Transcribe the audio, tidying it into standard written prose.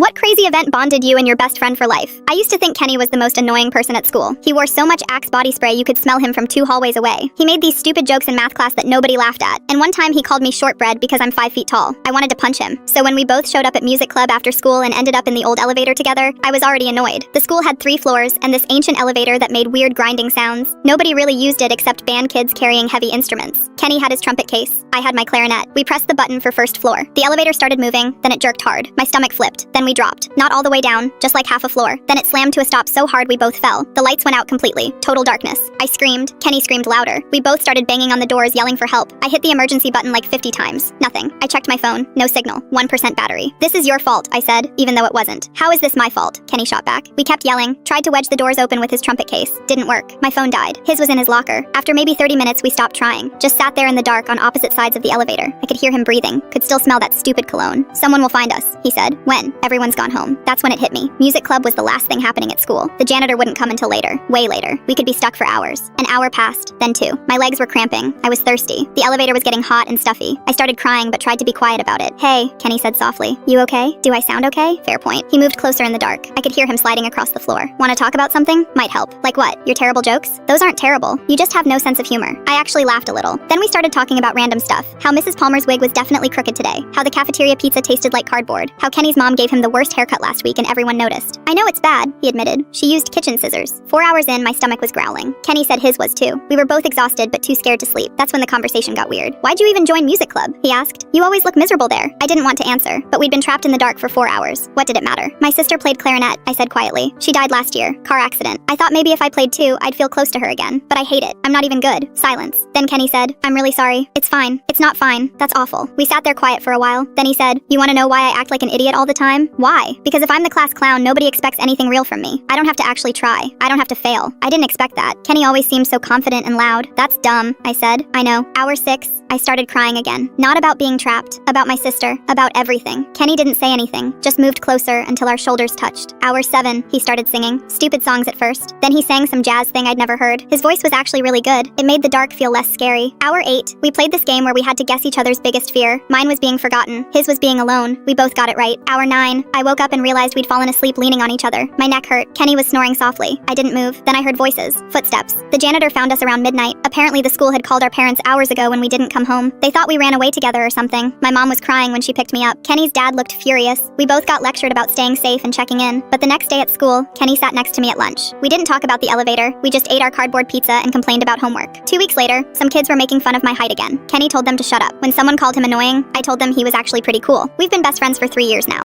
What crazy event bonded you and your best friend for life? I used to think Kenny was the most annoying person at school. He wore so much Axe body spray you could smell him from 2 hallways away. He made these stupid jokes in math class that nobody laughed at. And one time he called me shortbread because I'm 5 feet tall. I wanted to punch him. So when we both showed up at music club after school and ended up in the old elevator together, I was already annoyed. The school had 3 floors and this ancient elevator that made weird grinding sounds. Nobody really used it except band kids carrying heavy instruments. Kenny had his trumpet case. I had my clarinet. We pressed the button for first floor. The elevator started moving, then it jerked hard. My stomach flipped. Then we dropped. Not all the way down, just like half a floor. Then it slammed to a stop so hard we both fell. The lights went out completely. Total darkness. I screamed. Kenny screamed louder. We both started banging on the doors yelling for help. I hit the emergency button like 50 times. Nothing. I checked my phone. No signal. 1% battery. This is your fault, I said, even though it wasn't. How is this my fault? Kenny shot back. We kept yelling. Tried to wedge the doors open with his trumpet case. Didn't work. My phone died. His was in his locker. After maybe 30 minutes we stopped trying. Just sat there in the dark on opposite sides of the elevator. I could hear him breathing. Could still smell that stupid cologne. Someone will find us, he said. When? Everyone's gone home. That's when it hit me. Music club was the last thing happening at school. The janitor wouldn't come until later. Way later. We could be stuck for hours. An hour passed, then 2. My legs were cramping. I was thirsty. The elevator was getting hot and stuffy. I started crying but tried to be quiet about it. Hey, Kenny said softly. You okay? Do I sound okay? Fair point. He moved closer in the dark. I could hear him sliding across the floor. Want to talk about something? Might help. Like what? Your terrible jokes? Those aren't terrible. You just have no sense of humor. I actually laughed a little. Then we started talking about random stuff. How Mrs. Palmer's wig was definitely crooked today. How the cafeteria pizza tasted like cardboard. How Kenny's mom gave him the worst haircut last week and everyone noticed. I know it's bad, he admitted. She used kitchen scissors. 4 hours in, my stomach was growling. Kenny said his was too. We were both exhausted but too scared to sleep. That's when the conversation got weird. Why'd you even join music club? He asked. You always look miserable there. I didn't want to answer, but we'd been trapped in the dark for 4 hours. What did it matter? My sister played clarinet, I said quietly. She died last year. Car accident. I thought maybe if I played too, I'd feel close to her again. But I hate it. I'm not even good. Silence. Then Kenny said, I'm really sorry. It's fine. It's not fine. That's awful. We sat there quiet for a while. Then he said, you want to know why I act like an idiot all the time? Why? Because if I'm the class clown, nobody expects anything real from me. I don't have to actually try. I don't have to fail. I didn't expect that. Kenny always seemed so confident and loud. That's dumb, I said. I know. Hour 6, I started crying again. Not about being trapped. About my sister. About everything. Kenny didn't say anything. Just moved closer until our shoulders touched. Hour 7, he started singing. Stupid songs at first. Then he sang some jazz thing I'd never heard. His voice was actually really good. It made the dark feel less scary. Hour 8, we played this game where we had to guess each other's biggest fear. Mine was being forgotten. His was being alone. We both got it right. Hour 9, I woke up and realized we'd fallen asleep leaning on each other. My neck hurt. Kenny was snoring softly. I didn't move. Then I heard voices. Footsteps. The janitor found us around midnight. Apparently the school had called our parents hours ago when we didn't come home. They thought we ran away together or something. My mom was crying when she picked me up. Kenny's dad looked furious. We both got lectured about staying safe and checking in. But the next day at school, Kenny sat next to me at lunch. We didn't talk about the elevator. We just ate our cardboard pizza and complained about homework. 2 weeks later, some kids were making fun of my height again. Kenny told them to shut up. When someone called him annoying, I told them he was actually pretty cool. We've been best friends for 3 years now.